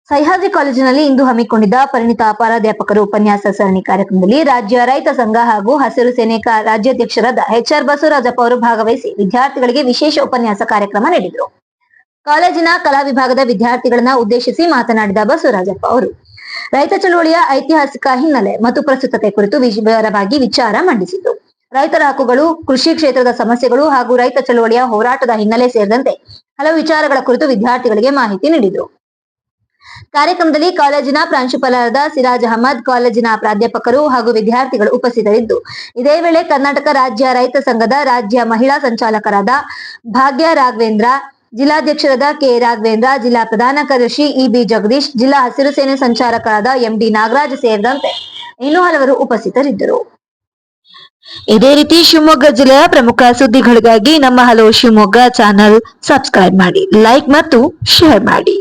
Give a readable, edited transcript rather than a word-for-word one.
ಸಹ್ಯಾದ್ರಿ ಕಾಲೇಜಿನಲ್ಲಿ ಇಂದು ಹಮ್ಮಿಕೊಂಡಿದ್ದ ಪರಿಣಿತ ಪ್ರಾಧ್ಯಾಪಕರು ಉಪನ್ಯಾಸ ಸರಣಿ ಕಾರ್ಯಕ್ರಮದಲ್ಲಿ ರಾಜ್ಯ ರೈತ ಸಂಘ ಹಾಗೂ ಹಸಿರು ಸೇನೆ ರಾಜ್ಯಾಧ್ಯಕ್ಷರಾದ HR ಬಸವರಾಜಪ್ಪ ಅವರು ಭಾಗವಹಿಸಿ ವಿದ್ಯಾರ್ಥಿಗಳಿಗೆ ವಿಶೇಷ ಉಪನ್ಯಾಸ ಕಾರ್ಯಕ್ರಮ ನೀಡಿದರು. ಕಾಲೇಜಿನ ಕಲಾ ವಿಭಾಗದ ವಿದ್ಯಾರ್ಥಿಗಳನ್ನ ಉದ್ದೇಶಿಸಿ ಮಾತನಾಡಿದ ಬಸವರಾಜಪ್ಪ ಅವರು ರೈತ ಚಳವಳಿಯ ಐತಿಹಾಸಿಕ ಹಿನ್ನೆಲೆ ಮತ್ತು ಪ್ರಸ್ತುತತೆ ಕುರಿತು ವಿವರವಾಗಿ ವಿಚಾರ ಮಂಡಿಸಿತು. ರೈತರ ಹಕ್ಕುಗಳು, ಕೃಷಿ ಕ್ಷೇತ್ರದ ಸಮಸ್ಯೆಗಳು ಹಾಗೂ ರೈತ ಚಳವಳಿಯ ಹೋರಾಟದ ಹಿನ್ನೆಲೆ ಸೇರಿದಂತೆ ಹಲವು ವಿಚಾರಗಳ ಕುರಿತು ವಿದ್ಯಾರ್ಥಿಗಳಿಗೆ ಮಾಹಿತಿ ನೀಡಿದರು. ಕಾರ್ಯಕ್ರಮದಲ್ಲಿ ಕಾಲೇಜಿನ ಪ್ರಾಂಶುಪಾಲರಾದ ಸಿರಾಜ್ ಅಹಮದ್, ಕಾಲೇಜಿನ ಪ್ರಾಧ್ಯಾಪಕರು ಹಾಗೂ ವಿದ್ಯಾರ್ಥಿಗಳು ಉಪಸ್ಥಿತರಿದ್ದು, ಇದೇ ವೇಳೆ ಕರ್ನಾಟಕ ರಾಜ್ಯ ರೈತ ಸಂಘದ ರಾಜ್ಯ ಮಹಿಳಾ ಸಂಚಾಲಕರಾದ ಭಾಗ್ಯ ರಾಘವೇಂದ್ರ, ಜಿಲ್ಲಾಧ್ಯಕ್ಷರಾದ ಕೆ ರಾಘವೇಂದ್ರ, ಜಿಲ್ಲಾ ಪ್ರಧಾನ ಕಾರ್ಯದರ್ಶಿ EB ಜಗದೀಶ್, ಜಿಲ್ಲಾ ಹಸಿರು ಸೇನೆ ಸಂಚಾಲಕರಾದ MD ನಾಗರಾಜ್ ಸೇರಿದಂತೆ ಇನ್ನೂ ಹಲವರು ಉಪಸ್ಥಿತರಿದ್ದರು. ಇದೇ ರೀತಿ ಶಿವಮೊಗ್ಗ ಜಿಲ್ಲೆಯ ಪ್ರಮುಖ ಸುದ್ದಿಗಳಿಗಾಗಿ ನಮ್ಮ ಹಲೋ ಶಿವಮೊಗ್ಗ ಚಾನೆಲ್ ಸಬ್ಸ್ಕ್ರೈಬ್ ಮಾಡಿ, ಲೈಕ್ ಮತ್ತು ಶೇರ್ ಮಾಡಿ.